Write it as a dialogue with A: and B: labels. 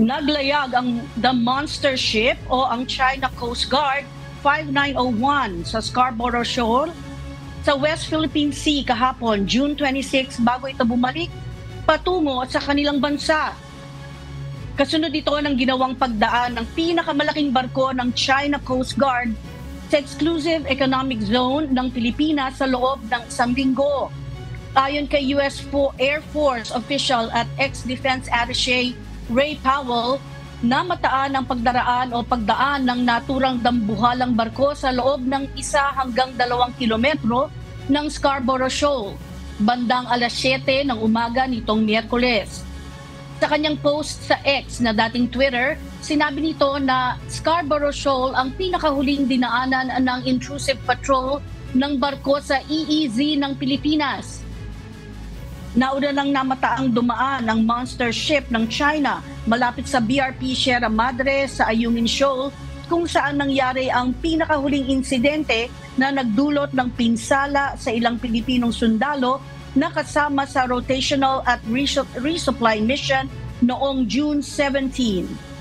A: Naglayag ang the monster ship o ang China Coast Guard 5901 sa Scarborough Shoal sa West Philippine Sea kahapon, June 26, bago ito bumalik patungo sa kanilang bansa. Kasunod ito ng ginawang pagdaan ng pinakamalaking barko ng China Coast Guard sa Exclusive Economic Zone ng Pilipinas sa loob ng isang linggo. Ayon kay US Air Force official at ex-defense attaché Ray Powell, namataan ang pagdaan ng naturang dambuhalang barko sa loob ng 1 hanggang 2 kilometro ng Scarborough Shoal, bandang alas 7 ng umaga nitong Miyerkules. Sa kanyang post sa X na dating Twitter, sinabi nito na Scarborough Shoal ang pinakahuling dinaanan ng intrusive patrol ng barko sa EEZ ng Pilipinas. Nauna nang namataang dumaan ang monster ship ng China malapit sa BRP Sierra Madre sa Ayungin Shoal, kung saan nangyari ang pinakahuling insidente na nagdulot ng pinsala sa ilang Pilipinong sundalo na kasama sa rotational at resupply mission noong June 17.